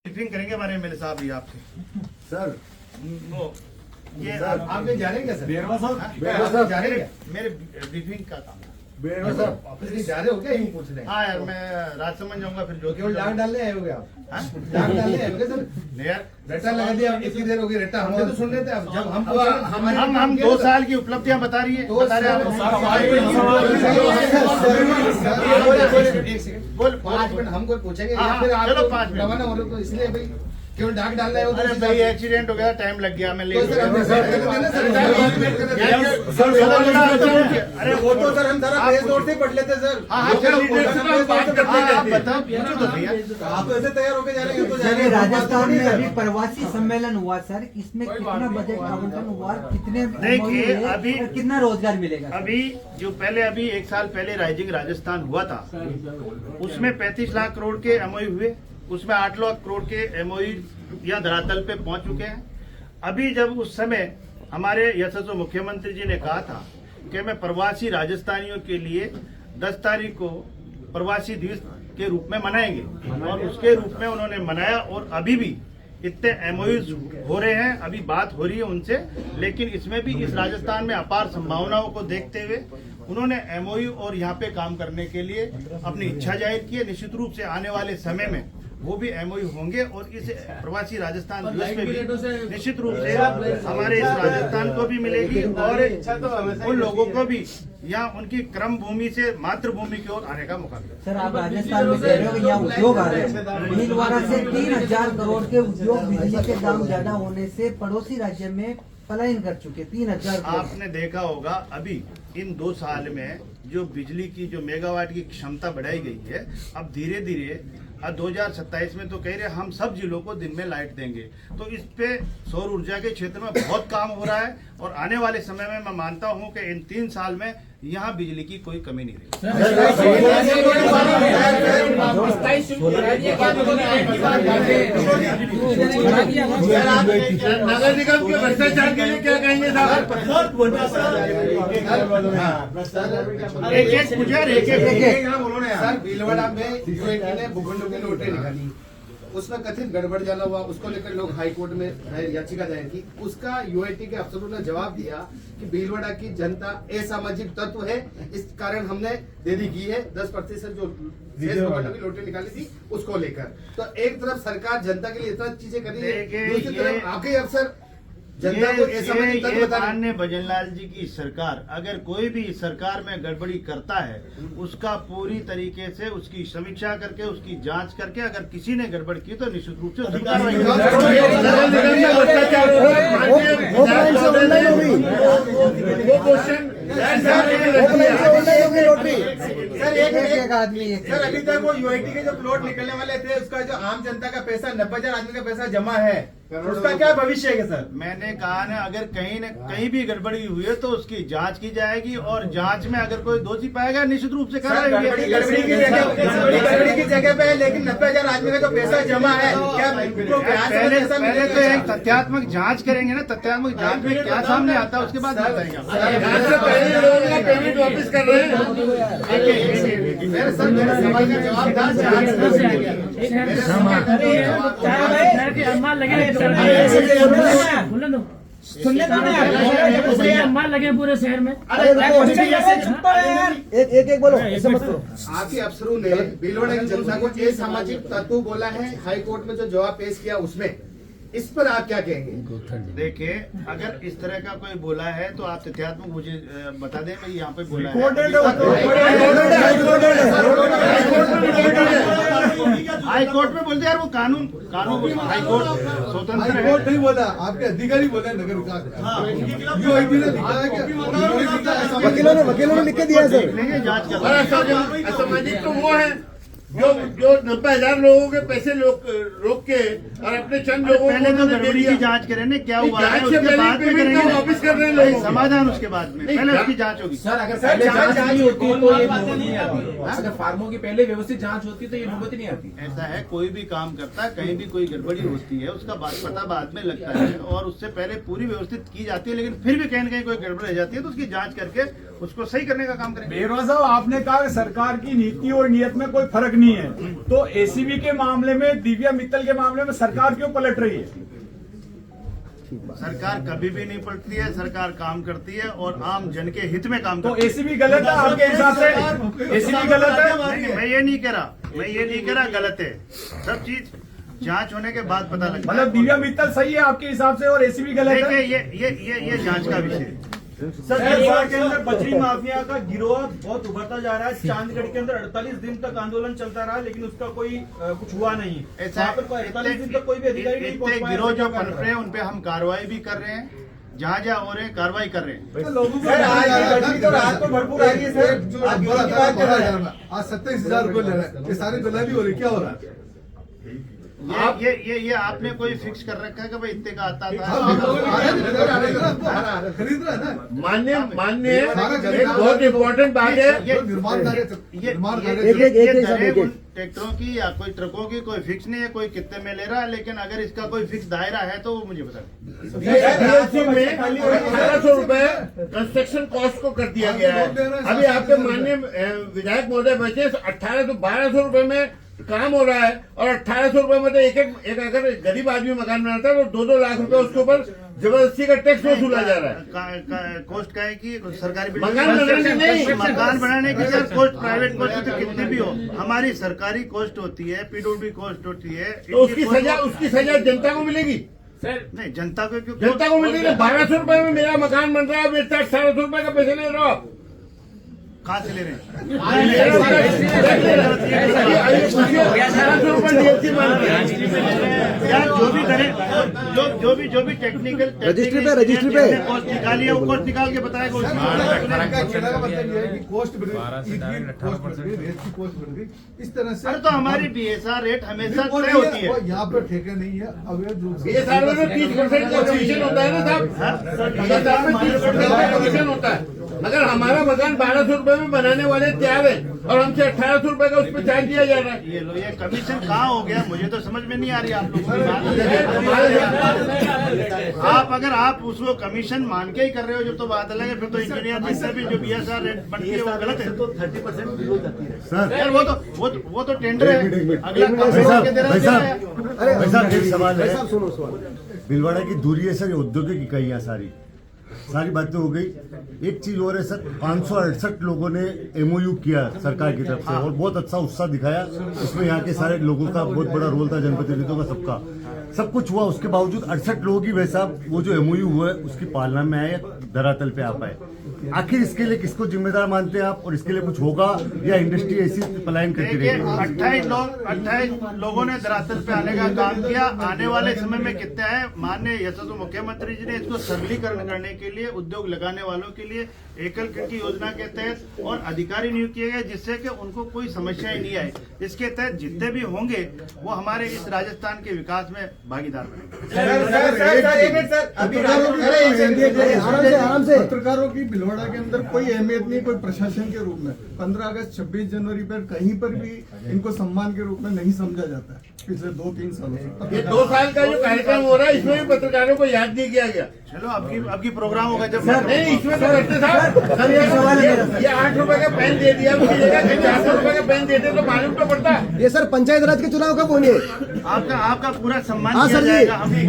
Briefing करेंगे हमारे MLA साहब भी आपसे। सर वो ये आप नहीं जा रहे हैं क्या सर? बेरवा साहब, बेरवा साहब जा रहे हैं क्या? मेरे ब्रीफिंग का काम है। बेरवा साहब ऑफिस नहीं जा रहे हो क्या? यूँ पूछ रहे हैं। हाँ यार, मैं राजसमंद जाऊंगा फिर जो केवल डाक डालने आए हो क्या आप? हाँ? डाक डालने आए हो क्या सर? नहीं यार, रट्टा लगा दिया, इतनी देर हो गई रट्टा हमने तो सुन रहे थे। अब जब हम 2 साल की उपलब्धियां बता रही है, बता रहे हैं बोल 5 मिनट हमको पूछेंगे या हाँ, फिर आप चलो 5 मिनट। रवाना हो रहे हो तो इसलिए भाई केवल डाक डालना है वो तो अरे भाई एक्सीडेंट हो गया, टाइम लग गया, मैं तो लेट सर हमने सर अरे वो तो सर हम सारा पेज नोट से पढ़ लेते सर। हाँ, चलो, आप बताओ, पूछो तो भैया। आप तो ऐसे तैयार होके जा रहे हैं तो सर, ये राजस्थान में अभी प्रवासी सम्मेलन हुआ सर, इसमें कितना बजट आवंटन हुआ, कितने देखिए, MOU हुए अभी- और कितना रोजगार मिलेगा? अभी जो अभी 1 साल पहले राइजिंग राजस्थान हुआ था, उसमें 35 लाख करोड़ के एमओयू हुए, उसमें 8 लाख करोड़ के एमओयू या धरातल पे पहुंच चुके हैं। अभी जब उस समय हमारे यशस्वी मुख्यमंत्री जी ने कहा था कि मैं प्रवासी राजस्थानियों के लिए 10 तारीख को प्रवासी दिवस के रूप में मनाएंगे, और उसके रूप में उन्होंने मनाया, और अभी भी इतने एमओयूज हो रहे हैं, अभी बात हो रही है उनसे, लेकिन इसमें भी इस राजस्थान में अपार संभावनाओं को देखते हुए उन्होंने एमओयू और यहाँ पे काम करने के लिए अपनी इच्छा जाहिर की है। निश्चित रूप से आने वाले समय में वो भी एमओयू होंगे, और इस प्रवासी राजस्थान दिवस में भी निश्चित रूप से हमारे इस राजस्थान को भी मिलेगी, और उन लोगों को भी यहाँ उनकी क्रम भूमि से मातृभूमि की ओर आने का मौका मिलेगा। सर, आप राजस्थान में कह रहे हो कि यहाँ उद्योग आ रहे हैं, भीलवाड़ा से 3000 करोड़ के उद्योग बिजली के दाम ज्यादा होने से पड़ोसी राज्य में पलायन कर चुके 3000 करोड़। आपने देखा होगा अभी इन 2 साल में जो बिजली की जो मेगावाट की क्षमता बढ़ाई गई है, अब धीरे धीरे 2027 में तो कह रहे हम सब जिलों को दिन में लाइट देंगे, तो इस पे सौर ऊर्जा के क्षेत्र में बहुत काम हो रहा है, और आने वाले समय में मैं मानता हूं कि इन 3 साल में यहाँ बिजली की कोई कमी नहीं रहेगी। नगर निगम के भ्रष्टाचार के लिए क्या कहेंगे साहब? एक पूछा, एक उन्होंने सर भीलवाड़ा में यूएटी ने भूखंडों की नोटें निकाली, उसमें कथित गड़बड़ जाना हुआ, उसको लेकर लोग हाई कोर्ट में याचिका दायर की। उसका यूआईटी के अफसरों ने जवाब दिया कि भीलवाड़ा की जनता असामाजिक तत्व है, इस कारण हमने देरी की है 10% जो भूखंडों की नोटें निकाली थी उसको लेकर। तो एक तरफ सरकार जनता के लिए इतना चीजें कर रही है, दूसरी तरफ आपके अफसर जनता को असामाजिक तत्व बता रहे हैं। माननीय भजनलाल जी की सरकार अगर कोई भी सरकार में गड़बड़ी करता है, उसका पूरी तरीके से उसकी समीक्षा करके, उसकी जांच करके, अगर किसी ने गड़बड़ की तो निश्चित रूप से सरकार एक आदमी सर अभी तक वो यूआईटी के जो प्लॉट निकलने वाले थे, उसका जो आम जनता का पैसा 90,000 आदमी का पैसा जमा है, उसका क्या भविष्य है सर? मैंने कहा ना, अगर कहीं न कहीं भी गड़बड़ी हुई है तो उसकी जांच की जाएगी, और जांच में अगर कोई दोषी पाएगा निश्चित रूप से गड़बड़ी की जगह पे है, लेकिन 90,000 आदमी का जो पैसा जमा है, क्या पहले तो एक तथ्यात्मक जांच करेंगे ना, तथ्यात्मक जांच में क्या सामने आता है उसके बाद बताएंगे। पेमेंट वापस कर रहे हैं सर, मेरे सवाल का माल लगे पूरे शहर में। एक बोलो, ऐसे मत करो। आपके अफसरों ने भीलवाड़ा की जनता को असामाजिक तत्व बोला है, हाई कोर्ट में जो जवाब पेश किया उसमें, इस पर आप क्या कहेंगे? देखिए, अगर इस तरह का कोई बोला है तो आप तथ्यात्मक मुझे बता दें, मैं यहाँ पे बोला है। हाई कोर्ट में बोलते यार, वो कानून हाई कोर्ट स्वतंत्र है। कोर्ट नहीं बोला, आपके अधिकारी बोले नगर विकास। वकीलों ने लिख के दिया सर। जांच कर असामाजिक तो वो है जो 90,000 लोगों के पैसे रोक के और अपने चंद लोगों पहले तो गड़बड़ी की जांच करें ना, क्या हुआ है, उसके बाद में करेंगे वापस कर रहे हैं लोग समाधान, उसके बाद में पहले उसकी जांच होगी। सर अगर पहले जांच नहीं होती तो ये नौबत नहीं आती। अगर फार्मों की पहले व्यवस्थित जांच होती तो ये नौबत नहीं आती। ऐसा है, कोई भी काम करता है, कहीं भी कोई गड़बड़ी होती है, उसका पता बाद में लगता है, और उससे पहले पूरी व्यवस्थित की जाती है, लेकिन फिर भी कहीं न कहीं कोई गड़बड़ रह जाती है तो उसकी जांच करके उसको सही करने का काम करेंगे। बेरवा साहब, आपने कहा कि सरकार की नीति और नियत में कोई फर्क नहीं है, तो एसीबी के मामले में, दिव्या मित्तल के मामले में सरकार क्यों पलट रही है? सरकार कभी भी नहीं पलटती है, सरकार काम करती है और आम जन के हित में काम तो करती है। एसीबी गलत है आपके हिसाब से? एसीबी गलत है? नहीं, मैं ये नहीं कह रहा गलत है। सब चीज जांच होने के बाद पता लगता है। मतलब दिव्या मित्तल सही है आपके हिसाब से और एसीबी गलत देखिए, है? ये जांच का विषय है। सर, बिलवाड़ा के अंदर बजरी माफिया का गिरोह बहुत उभरता जा रहा है। चांदगढ़ के अंदर 48 दिन तक आंदोलन चलता रहा, लेकिन उसका कोई कुछ हुआ नहीं। ऐसा वहाँ पर 48 दिन तक कोई भी अधिकारी नहीं पहुंच पाया। गिरोह जो पनप रहे हैं उन पे हम कार्रवाई भी कर रहे हैं, जहाँ जहाँ हो रहे हैं कार्रवाई कर रहे हैं। लोगों सर, आज बजरी तो रात को भरपूर आ रही है सर। आप गिरोह की बात कर रहे हैं। आज 27,000 रुपए ले रहे हैं, ये सारी दलाली हो रही, क्या हो रहा है? ये आपने कोई फिक्स कर रखा है कि भाई इतने का आता था? खरीद रहा है ना। मान्य एक बहुत इम्पोर्टेंट बात है। निर्माण कार्य ये दरें उन ट्रैक्टरों की या कोई ट्रकों की कोई फिक्स नहीं है, कोई कितने में ले रहा है, लेकिन अगर इसका कोई फिक्स दायरा है तो वो मुझे बता दें। DLC में 1800 रुपए कंस्ट्रक्शन कॉस्ट को कर दिया गया है। अभी आपके माननीय विधायक महोदय बचे 1200 रुपए में काम हो रहा है, और 1800 रुपए में तो एक अगर गरीब आदमी मकान बनाता है तो 2-2 लाख रुपए उसके ऊपर जबरदस्ती का टैक्स वसूला जा रहा है। कॉस्ट का है कि सरकारी मकान बनाने नहीं। मकान बनाने की सर कॉस्ट, प्राइवेट कॉस्ट तो कितनी भी हो, हमारी सरकारी कॉस्ट होती है, PWD कॉस्ट होती है। तो उसकी सजा जनता को मिलेगी। नहीं, जनता को क्यों? जनता को मिलेगी। 1200 रुपए में मेरा मकान बन रहा है, मेरे 1800 रुपए का पैसे ले रहा हूँ। कहाँ से ले रहे हैं? 1800 रुपए DLC मान रहे हैं। यार जो भी टेक्निकल रजिस्ट्री पे कॉस्ट निकाली है, वो कॉस्ट निकाल के बताएगा कहने का मतलब ये है कि कॉस्ट बढ़ गई, रेट की कॉस्ट बढ़ गई, इस तरह से। अरे तो हमारी BSR रेट हमेशा तय होती है। यहाँ पर ठेके नहीं है, अवैध रूप से। BSR में तो 30% का कमीशन होता है ना साहब। BSR में 30% का कमीशन होता है, मगर हमारा मकान 1200 रुपए में बनाने वाले तैयार है और हमसे 1800 रुपए का उस पर चार्ज दिया जा रहा है। ये कमीशन कहाँ हो गया, मुझे तो समझ में नहीं आ रही आप लोगों की बात। अगर आप उसको कमीशन मान के ही कर रहे हो, जब तो बात अलग है। फिर तो इंजीनियर जिससे भी जो BSR रेट बनती है वो गलत है। तो 30% बिलो जाती है। यार वो तो टेंडर है, अगला काम के दे रहा है। भाई साहब एक सवाल है। भीलवाड़ा की दूरी है सर, औद्योगिक इकाइयाँ सारी बातें हो गई। एक चीज और है सर, 568 लोगों ने MOU किया सरकार की तरफ से और बहुत अच्छा उत्साह दिखाया। इसमें यहाँ के सारे लोगों का बहुत बड़ा रोल था, जनप्रतिनिधियों का, सबका सब कुछ हुआ। उसके बावजूद 68 लोगों की वैसा वो जो MOU हुआ है उसकी पालना में आए, धरातल पे आ पाए। आखिर इसके लिए किसको जिम्मेदार मानते हैं आप, और इसके लिए कुछ होगा या इंडस्ट्री ऐसी पलायन करती रहेगी? 28 लोगों ने धरातल पे आने का काम किया। आने वाले समय में कितने आए? माननीय यशस्वी मुख्यमंत्री जी ने इसको सरलीकरण करने के लिए, उद्योग लगाने वालों के लिए एकल खिड़की योजना के तहत और अधिकारी नियुक्त किए गए, जिससे कि उनको कोई समस्याएं नहीं आए। इसके तहत जितने भी होंगे वो हमारे इस राजस्थान के विकास में भागीदार बनेंगे। आराम से पत्रकारों की भीलवाड़ा के अंदर कोई अहमियत नहीं, कोई प्रशासन के रूप में 15 अगस्त 26 जनवरी पर कहीं पर भी इनको सम्मान के रूप में नहीं समझा जाता है पिछले 2-3 सालों से। ये 2 साल का जो कार्यक्रम हो रहा है इसमें भी पत्रकारों को याद नहीं किया गया। चलो आपकी प्रोग्राम होगा जब। नहीं, इसमें तो करते साहब ये 8 रुपए का पेन दे दिया, उसकी जगह 400 रुपए का पेन देते तो मालूम तो पड़ता। ये सर पंचायत राज के चुनाव कब होंगे? आपका पूरा सम्मान किया जाएगा। हम पूरा